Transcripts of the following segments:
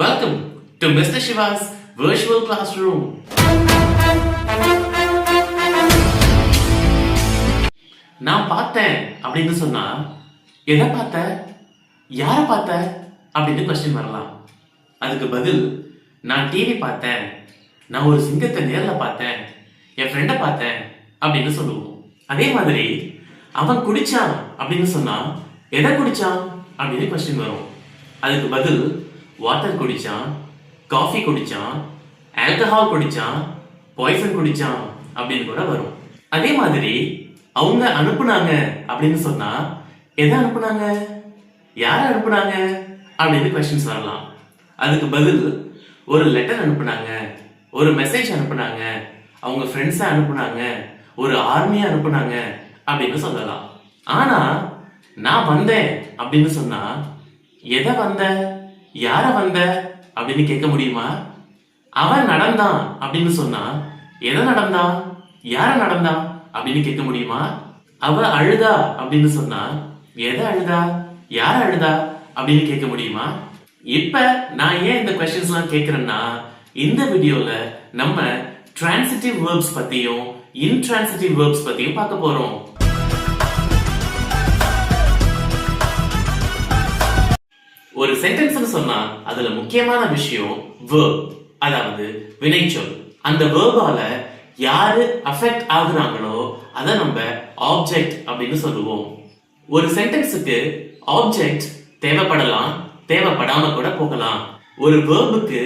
Welcome to Mr. Shiva's virtual classroom. நான் பார்த்தேன் அப்படின்னு சொன்னா எதை பார்த்த, யாரை பார்த்த அப்படின்னு கொஸ்டின் வரலாம். அதுக்கு பதில் நான் டிவி பார்த்தேன், நான் ஒரு சிங்கத்தை நேர்ல பார்த்தேன், என் ஃப்ரெண்டை பார்த்தேன் அப்படின்னு சொல்லுவோம். அதே மாதிரி அவன் குடிச்சான் அப்படின்னு சொன்னா எதை குடிச்சான் அப்படின்னு கொஸ்டின் வரும். அதுக்கு பதில் வாட்டர் குடிச்சான், காஃபி குடிச்சான், ஆல்கஹால் குடிச்சான், பாய்சன் குடிச்சான் அப்படின்னு கூட வரும். அதே மாதிரி அவங்க அனுப்புனாங்க அப்படின்னு சொன்னா எதை அனுப்புனாங்க, யாரை அனுப்புனாங்க அப்படின்னு கொஸ்டின்ஸ் வரலாம். அதுக்கு பதில் ஒரு லெட்டர் அனுப்புனாங்க, ஒரு மெசேஜ் அனுப்புனாங்க, அவங்க ஃப்ரெண்ட்ஸை அனுப்புனாங்க, ஒரு ஆர்மியை அனுப்புனாங்க அப்படின்னு சொல்லலாம். ஆனா நான் வந்தேன் அப்படின்னு சொன்னா எதை வந்த, யார வந்த அப்படின்னு கேட்க முடியுமா? அவன் நடந்தான் அப்படின்னு சொன்னா எதை நடந்தான், யார நடந்தான் அப்படின்னு கேட்க முடியுமா? அவ அழுதா அப்படின்னு சொன்னா எதை அழுதா, யார அழுதா அப்படின்னு கேட்க முடியுமா? இப்ப நான் ஏன் இந்த கொஸ்டின்ஸ் எல்லாம் கேட்கிறேன்னா, இந்த வீடியோல நம்ம டிரான்சிட்டிவ் வெர்ப்ஸ் பத்தியும் இன்ட்ரான்சிட்டிவ் வெர்ப்ஸ் பத்தியும் பார்க்க போறோம். ஒரு சென்டென்ஸ் சொன்னா அதுல முக்கியமான விஷயம் verb, அதாவது வினைச்சொல். அந்த verbaல யாரு அஃபெக்ட் ஆகுறாங்களோ அதை நம்ம ஆப்ஜெக்ட் அப்படின்னு சொல்லுவோம். ஒரு சென்டென்ஸுக்கு ஆப்ஜெக்ட் தேவைப்படலாம், தேவைப்படாம கூட போகலாம். ஒரு verbuக்கு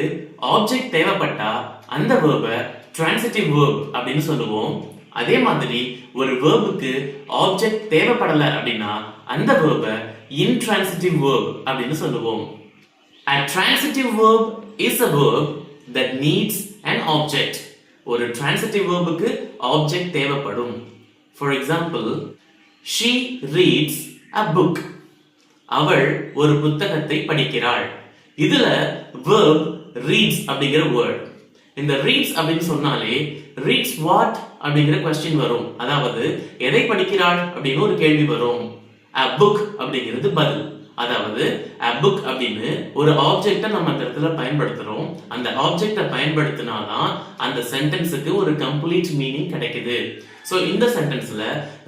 ஆப்ஜெக்ட் தேவைப்பட்டா அந்த verb-ஐ transitive verb அப்படின்னு சொல்லுவோம். அதே மாதிரி ஒரு verbuக்கு ஆப்ஜெக்ட் தேவைப்படல அப்படின்னா அந்த verb-ஐ intransitive verb அப்படின்னு சொல்லுவோம். A transitive verb is a verb that needs an object. ஒரு transitive verb-க்கு object தேவைப்படும். For example, she reads a book. அவள் ஒரு புத்தகத்தை படிக்கிறாள். இதுல verb reads அப்படிங்கிற word. இந்த reads அப்படின்னு சொன்னாலே reads what அப்படிங்கிற question வரும். அதாவது எதை படிக்கிறாள் அப்படின்னு ஒரு கேள்வி வரும். a book அப்படிங்கிறது பதில். அதாவது a book அப்படின்னு ஒரு ஆப்ஜெக்ட்டை நம்ம அந்த இடத்துல பயன்படுத்துறோம். அந்த ஆப்ஜெக்ட்டை பயன்படுத்தினாதான் அந்த சென்டென்ஸுக்கு ஒரு கம்ப்ளீட் மீனிங் கிடைக்குது. சோ இந்த சென்டென்ஸ்ல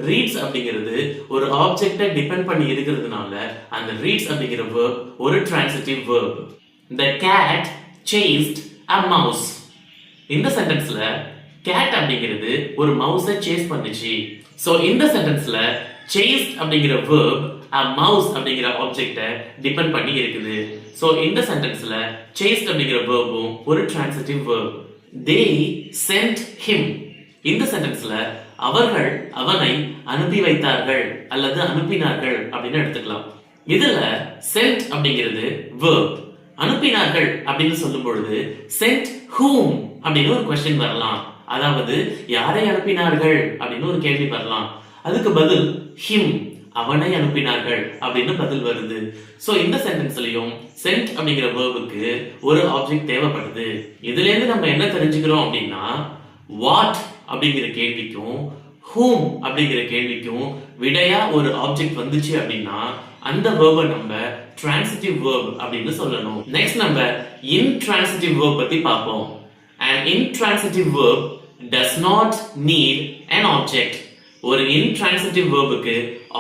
reads அப்படிங்கிறது ஒரு ஆப்ஜெக்ட்டை டிபெண்ட் பண்ணி இருக்கிறதுனால அந்த reads அப்படிங்கிற verb ஒரு transitive verb. The cat chased a mouse. இந்த சென்டென்ஸ்ல cat அப்படிங்கிறது ஒரு மவுஸை சேஸ் பண்ணுச்சு. சோ இந்த சென்டென்ஸ்ல chased அப்படிங்கிற verb a mouse அப்படிங்கிற ஆப்ஜெக்ட்டை டிபெண்ட் பண்ணி இருக்குது. சோ இந்த சென்டென்ஸ்ல chased அப்படிங்கிற verbும் ஒரு transitive verb. They sent him. இந்த சென்டென்ஸ்ல அவர்கள் அவனை அனுப்பி வைத்தார்கள் அல்லது அனுப்பினார்கள் அப்படின்னு எடுத்துக்கலாம். இதுல sent அப்படிங்கிறது verb, அனுப்பினார்கள் அப்படின்னு சொல்லும் பொழுது sent whom அப்படின்னு ஒரு क्वेश्चन வரலாம். அதாவது யாரை அனுப்பினார்கள் அப்படின்னு ஒரு கேள்வி வரலாம். அதுக்கு பதில் him, அவனை அனுப்பினார்கள் அப்படின்னு பதில் வருது. சோ இந்த சென்டென்ஸ்லயும் sent அப்படிங்கிற verb-க்கு ஒரு ஆப்ஜெக்ட் தேவைப்படுது. இதுல இருந்து நம்ம என்ன தெரிஞ்சுக்கிறோம் அப்படின்னா, what அப்படிங்கிற கேள்விக்கும் whom அப்படிங்கிற கேள்விக்கும் விடையா ஒரு ஆப்ஜெக்ட் வந்துச்சு அப்படின்னா அந்த verb-ஐ நம்ம transitive verb அப்படின்னு சொல்லணும். நெக்ஸ்ட் நம்ம intransitive verb பத்தி பார்ப்போம். An intransitive verb does not need an object. ஒரு intransitive verb-க்கு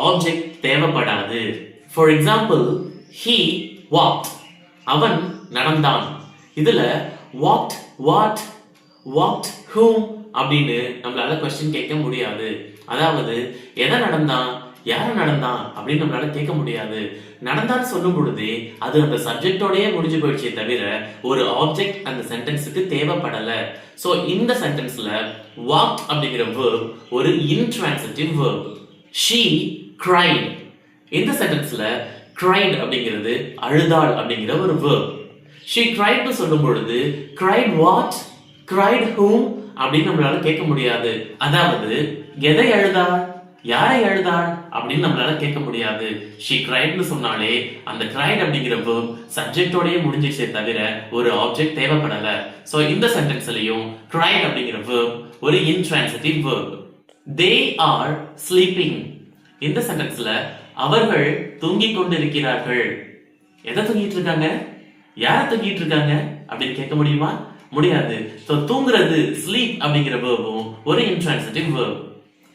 ஆப்ஜெக்ட் தேவைப்படாது. For example, he walked. அவன் நடந்தான். இதுல walked what, walked whom அப்படின்னு நம்மளால கொஸ்டின் கேட்க முடியாது. அதாவது எதை நடந்தான், யார நடந்தான் அப்படின்னு நம்மளால கேட்க முடியாது. நடந்தான்னு சொல்லும் பொழுதே அது அந்த சப்ஜெக்டோடயே முடிஞ்சு போயிடுச்சே தவிர ஒரு ஆப்ஜெக்ட் அந்த சென்டென்ஸுக்கு தேவைப்படல. சோ இந்த சென்டென்ஸ்ல walked அப்படிங்கிற verb ஒரு intransitive verb. She cried. இந்த சென்டென்ஸ்ல cried அப்படிங்கிறது அழுதாள் அப்படிங்கிற ஒரு verb. She cried னு சொல்லும் பொழுது cried what, cried whom அப்படின்னு நம்மளால கேட்க முடியாது. அதாவது எதை அழுதாள், யாரை அழுதாள் அப்படின்னு நம்மளால கேட்க முடியாது. she cried னு சொன்னாலே அந்த cried அப்படிங்கிற verb சப்ஜெக்டோடயே முடிஞ்சிச்சே தவிர ஒரு ஆப்ஜெக்ட் தேவைப்படல. சோ இந்த சென்டென்ஸ்லயும் cried அப்படிங்கிற verb ஒரு intransitive verb. they are sleeping. இந்த சென்டென்ஸ்ல அவர்கள் தூங்கிக் கொண்டிருக்கிறார்கள். எதை தூங்கிட்டு இருக்காங்க, யார தூங்கிட்டு இருக்காங்க அப்படின்னு கேட்க முடியுமா? முடியாது. சோ தூங்குறது ஸ்லீப் அப்படிங்கிற வேர்பும் ஒரு இன்ட்ரான்சிட்டிவ் வேர்ப்.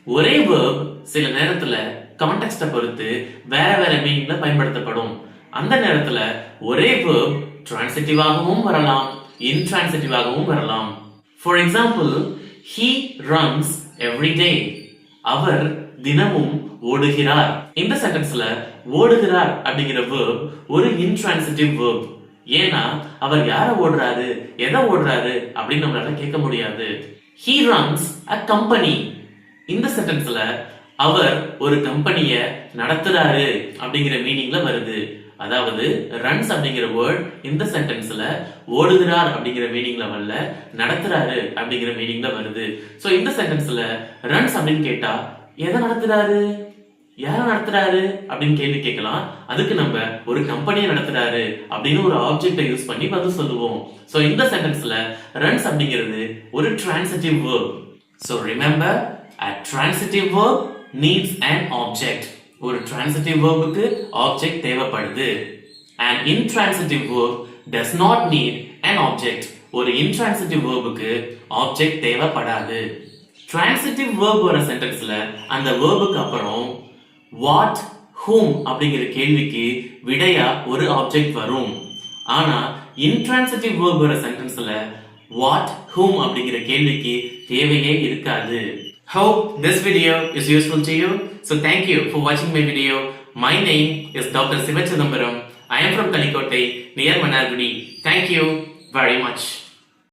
ஒரே வேர்ப் சில நேரத்துல கான்டெக்ஸ்ட பொறுத்து வேற வேற மீனிங்ல பயன்படுத்தப்படும். அந்த நேரத்துல ஒரே வேர்ப் டிரான்சிட்டிவாகவும் வரலாம், இன்ட்ரான்சிட்டிவாகவும் வரலாம். For example, he runs every day. அவர் தினமும் ஓடுகிறார். இந்த சென்டென்ஸ்ல ஓடுகிறார் அப்படிங்கிற வேர்ப் ஒரு இன்ட்ரான்சிட்டிவ் வேர்ப். ஏன்னா அவர் யார ஓடுறாரு, எதை ஓடுறாரு அப்படின்னு நம்மளால கேட்க முடியாது. he runs a company. இந்த சென்டென்ஸ்ல அவர் ஒரு கம்பெனிய நடத்துறாரு அப்படிங்கிற மீனிங்ல வருது. அதாவது ரன்ஸ் அப்படிங்கிற வேர்ட் இந்த சென்டென்ஸ்ல ஓடுகிறார் அப்படிங்கிற மீனிங்ல வரல, நடத்துறாரு அப்படிங்கிற மீனிங்ல வருது. சோ இந்த சென்டென்ஸ்ல ரன்ஸ் அப்படின்னு கேட்டா எதை நடத்துறாரு, யார நடத்துறாரு அப்படின்னு கேள்வி கேட்கலாம். அதுக்கு நம்ம ஒரு கம்பெனியை நடத்துறாரு அப்படின்னு ஒரு ஆப்ஜெக்டை யூஸ் பண்ணி பதில் சொல்லுவோம். சோ இந்த சென்டென்ஸ்ல ரன்ஸ் அப்படிங்கிறது ஒரு transitive verb. So remember, a transitive verb needs an object. ஒரு transitive verbுக்கு object தேவைப்படுது. An intransitive verb does not need an object. ஒரு intransitive verbுக்கு object தேவைப்படாது. Transitive verb வர சென்டென்ஸ்ல அந்த verbுக்கு அப்புறம் what, whom அப்படிங்கிற கேள்விக்கு விடையா ஒரு object வரும். ஆனா intransitive verb வர சென்டென்ஸ்ல what, whom அப்படிங்கிற கேள்விக்கு தேவையே இருக்காது. Hope this video is useful to you. So thank you for watching my video. My name is Dr. Sivachidambaram. I am from Kalikottai, near Manalgudi. Thank you very much.